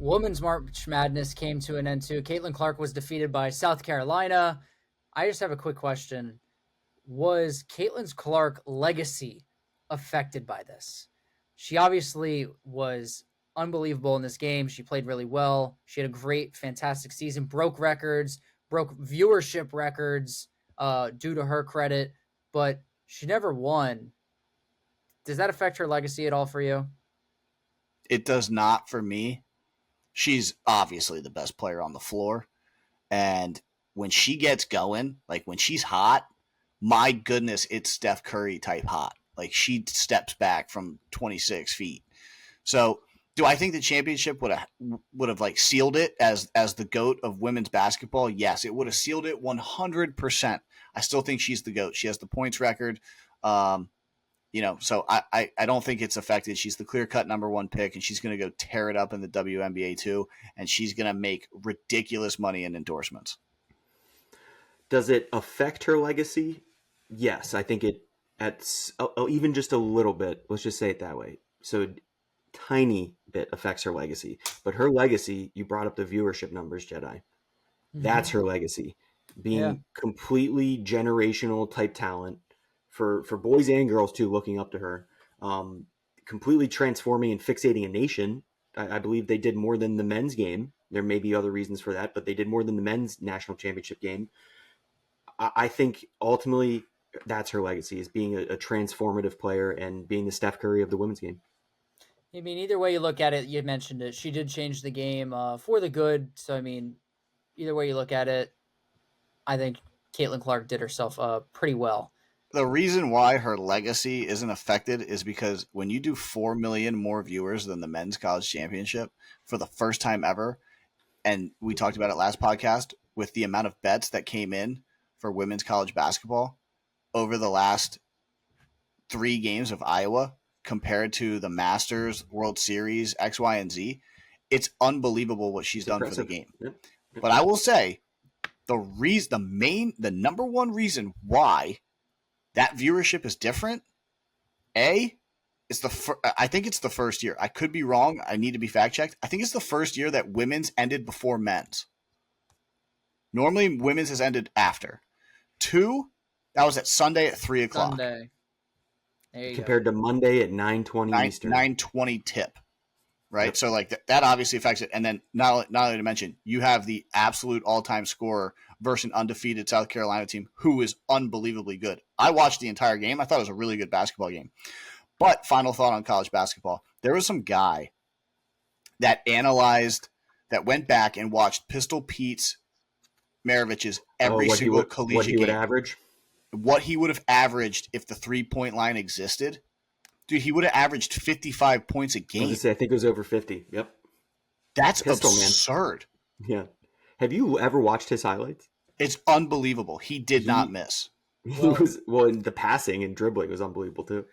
Women's March Madness came to an end too. Caitlin Clark was defeated by South Carolina. I just have a quick question. Was Caitlin Clark legacy affected by this? She obviously was unbelievable in this game. She played really well. She had a great, fantastic season, broke records, broke viewership records due to her credit, but she never won. Does that affect her legacy at all for you? It does not for me. She's obviously the best player on the floor. And when she gets going, like when she's hot, my goodness, it's Steph Curry type hot. Like she steps back from 26 feet. So do I think the championship would have like sealed it as the GOAT of women's basketball? Yes, it would have sealed it 100%. I still think she's the GOAT. She has the points record. Um, so I don't think it's affected. She's the clear cut number one pick, and she's going to go tear it up in the WNBA too, and she's going to make ridiculous money in endorsements. Does it affect her legacy? Yes, I think it even just a little bit. Let's just say it that way. So tiny bit affects her legacy, but her legacy, you brought up the viewership numbers, Jedi. That's her legacy. Being completely generational type talent for boys and girls too, looking up to her, completely transforming and fixating a nation. I believe they did more than the men's game. There may be other reasons for that, but they did more than the men's national championship game. I think ultimately that's her legacy, is being a transformative player and being the Steph Curry of the women's game. I mean, either way you look at it, you mentioned it. She did change the game for the good. So, I mean, either way you look at it, I think Caitlin Clark did herself pretty well. The reason why her legacy isn't affected is because when you do 4 million more viewers than the men's college championship for the first time ever, and we talked about it last podcast with the amount of bets that came in for women's college basketball over the last 3 games of Iowa compared to the Masters, World Series, X, Y, and Z, it's unbelievable what she's done for the game. Yep. But I will say the number one reason why that viewership is different, I think it's the first year. I could be wrong. I need to be fact checked. I think it's the first year that women's ended before men's. Normally, women's has ended after. 2, that was at Sunday at 3 o'clock. Sunday. Compared to Monday at 9:20 Eastern. 9:20 tip. Right? Yep. So like that obviously affects it. And then not only to mention, you have the absolute all-time scorer versus an undefeated South Carolina team who is unbelievably good. I watched the entire game. I thought it was a really good basketball game. But final thought on college basketball. There was some guy that went back and watched Pistol Pete's Maravich's every single collegiate game. What he would average? What he would have averaged if the 3-point line existed. Dude, he would have averaged 55 points a game. I think it was over 50. Yep. That's absurd. Man. Yeah. Have you ever watched his highlights? It's unbelievable. He did not miss. He was the passing and dribbling was unbelievable too.